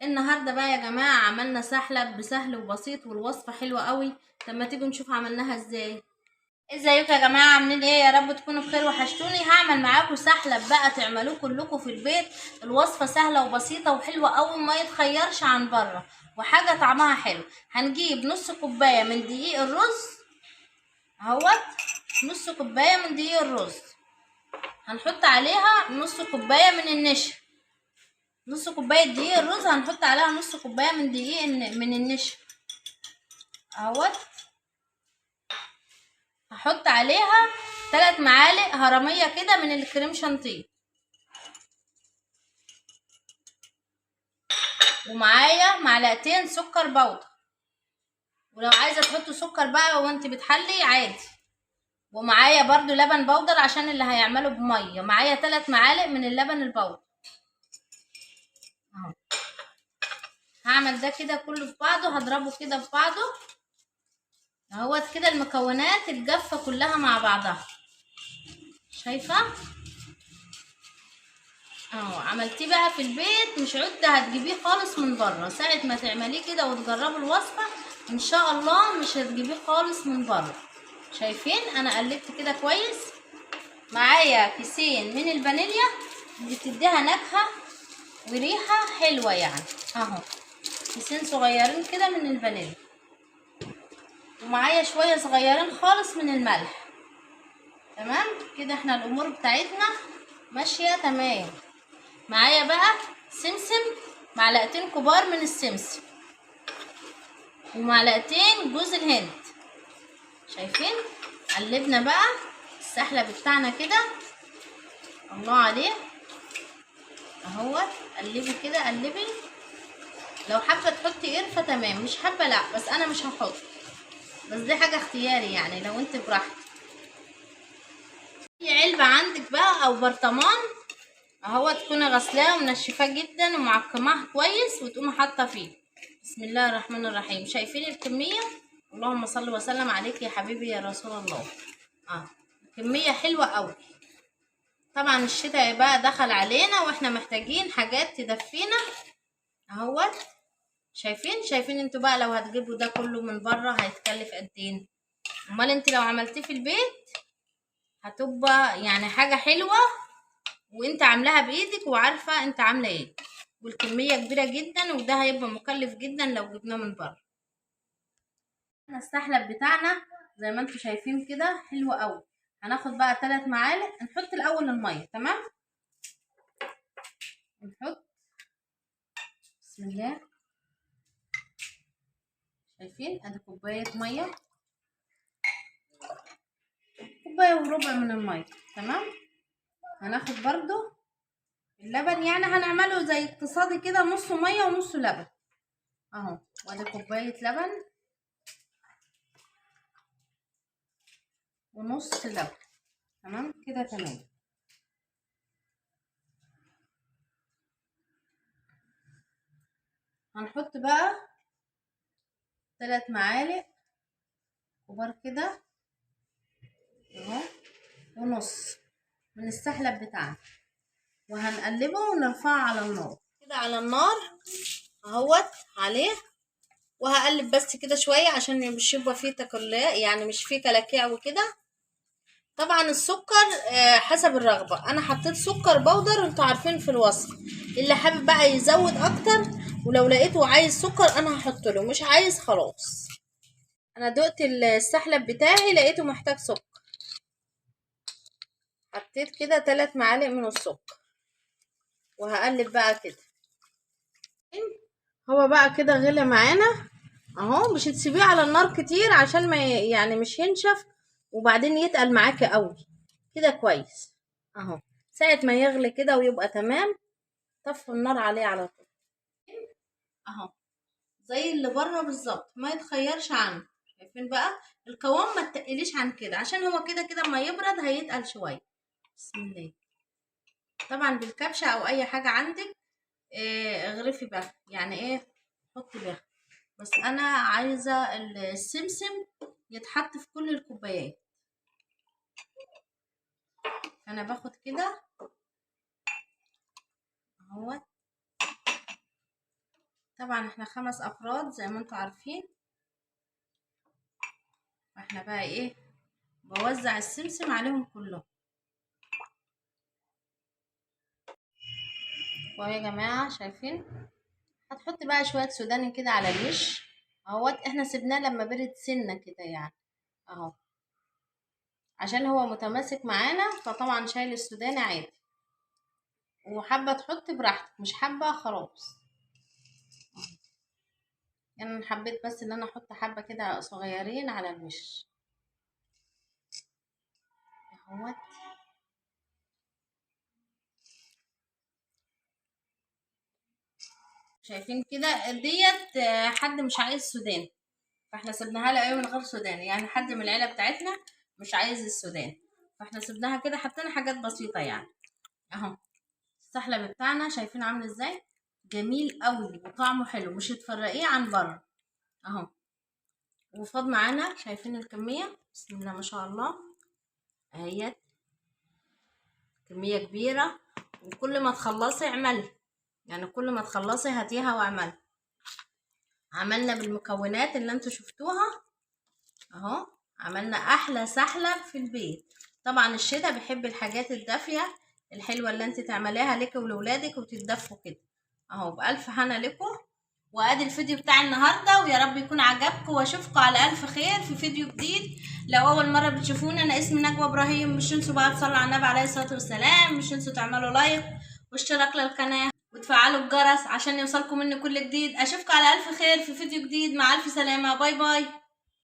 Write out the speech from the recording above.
النهارده بقى يا جماعه عملنا سحلب بسهل وبسيط والوصفه حلوه قوي. طب ما تيجوا نشوف عملناها ازاي. ازيكم يا جماعه، عاملين ايه؟ يا رب تكونوا بخير، وحشتوني. هعمل معاكم سحلب بقى تعملوه كلكم في البيت. الوصفه سهله وبسيطه وحلوه قوي، ما يتخيرش عن بره، وحاجه طعمها حلو. هنجيب نص كوبايه من دقيق الرز اهوت، نص كوبايه من دقيق الرز. هنحط عليها نص كوبايه من النشا، نص كوبايه دقيق الرز هنحط عليها نص كوبايه من من النشا اهوت. هحط عليها 3 معالق هرميه كده من الكريم شانتيه، ومعايا معلقتين سكر بودر، ولو عايزه تحطوا سكر بقى وانت بتحلي عادي. ومعايا برضو لبن بودر عشان اللي هيعمله بميه، معايا 3 معالق من اللبن البودر اهو. هعمل ده كده كله في بعضه، هضربه كده في بعضه اهوت كده. المكونات الجافه كلها مع بعضها، شايفه اهو. عملتيه بقى في البيت، مش عدة هتجيبيه خالص من بره. ساعة ما تعمليه كده وتجربوا الوصفة ان شاء الله مش هتجيبيه خالص من بره. شايفين انا قلبت كده كويس. معايا كيسين من الفانيليا اللي بتديها نكهة وريحة حلوة يعني اهو، كيسين صغيرين كده من الفانيليا. ومعايا شوية صغيرين خالص من الملح. تمام كده، احنا الامور بتاعتنا ماشية تمام. معايا بقى سمسم، معلقتين كبار من السمسم، ومعلقتين جوز الهند. شايفين؟ قلبنا بقى السحلب بتاعنا كده، الله عليه اهوت. قلبي كده قلبي. لو حابه تحطي قرفه تمام، مش حابه لا، بس انا مش هحط، بس دي حاجه اختياري يعني، لو انت براحتك. في علبه عندك بقى او برطمان اهو، تكوني غسلاه ومنشفاه جدا ومعقماه كويس، وتقومي حاطه فيه. بسم الله الرحمن الرحيم. شايفين الكميه؟ اللهم صل وسلم عليك يا حبيبي يا رسول الله. كميه حلوه قوي. طبعا الشتاء بقى دخل علينا واحنا محتاجين حاجات تدفينا اهوت. شايفين انتوا بقى لو هتجيبوا ده كله من بره هيتكلف قد ايه؟ امال انت لو عملتيه في البيت هتبقى يعني حاجه حلوه، وانت عاملاها بايدك وعارفه انت عامله ايه. والكميه كبيره جدا، وده هيبقى مكلف جدا لو جبناه من بره. السحلب بتاعنا زي ما انتوا شايفين كده حلو قوي. هناخد بقى 3 معالق، نحط الاول الميه. تمام، نحط بسم الله. شايفين ادي كوبايه ميه، كوبايه وربع من الميه. تمام، هناخد برضو اللبن، يعني هنعمله زي اقتصادي كده، نصه ميه ونصه لبن اهو. وادي كوبايه لبن ونص لبن. تمام كده تمام. هنحط بقى 3 معالق كبار كده اهو، ونص من السحلب بتاعنا، وهنقلبه ونرفعه على النار كده، على النار اهوت عليه. وهقلب بس كده شويه عشان مش يبقى فيه تكلات، يعني مش فيه كلاكيع وكده. طبعا السكر حسب الرغبه، انا حطيت سكر بودر انتوا عارفين في الوصف. اللي حابب بقى يزود اكتر، ولو لقيته عايز سكر انا هحط له، مش عايز خلاص. انا دقت السحلب بتاعي لقيته محتاج سكر، حطيت كده 3 معالق من السكر. وهقلب بقى كده. هو بقى كده غلي معانا اهو. مش هتسيبيه على النار كتير عشان ما يعني مش ينشف وبعدين يتقل معاكي قوي. كده كويس اهو. ساعة ما يغلي كده ويبقى تمام، طفوا النار عليه على طول اهو، زي اللي بره بالظبط، ما يتخيرش عنه. شايفين بقى القوام؟ ما تقليش عن كده، عشان هو كده كده ما يبرد هيتقل شويه. بسم الله. طبعا بالكبشه او اي حاجه عندك اغرفي بقى، يعني ايه، حطي بقى. بس انا عايزه السمسم يتحط في كل الكوبايات. انا باخد كده اهو، طبعا احنا 5 افراد زي ما انتوا عارفين. فاحنا بقى ايه، بوزع السمسم عليهم كلهم. اهو يا جماعه شايفين. هتحط بقى شويه سوداني كده على الوش اهوت. احنا سيبناه لما برد سنه كده يعني اهو، عشان هو متماسك معانا. فطبعا شايل السوداني عادي، وحابه تحط براحتك، مش حابه خلاص. يعني انا حبيت بس ان انا احط حبه كده صغيرين على الوش اهوت. شايفين كده ديت حد مش عايز سوداني، فاحنا سيبناها له ايه من غير سوداني. يعني حد من العيله بتاعتنا مش عايز السوداني، فاحنا سيبناها كده، حطينا حاجات بسيطه يعني اهو. السحلب بتاعنا شايفين عامل ازاي، جميل قوي وطعمه حلو، مش هتفرقيه عن بره اهو. وفاض معانا، شايفين الكميه، بسم الله ما شاء الله اهيت، كميه كبيره. وكل ما تخلصي اعملي، يعني كل ما تخلصي هاتيها واعملي. عملنا بالمكونات اللي انتوا شفتوها اهو. عملنا احلى سحلب في البيت. طبعا الشتا بيحب الحاجات الدافيه الحلوه اللي انت تعمليها لك ولولادك وتتدفوا كده اهو. بالف هنا لكم. وادي الفيديو بتاع النهارده، ويا رب يكون عجبكم، واشوفكم على الف خير في فيديو جديد. لو اول مره بتشوفونا، انا اسمي نجوى ابراهيم. مش تنسوا بقى تصلوا على النبي عليه الصلاه والسلام، مش تنسوا تعملوا لايك واشتراك للقناه وتفعلوا الجرس عشان يوصلكم مني كل جديد. اشوفكم على الف خير في فيديو جديد. مع الف سلامه، باي باي.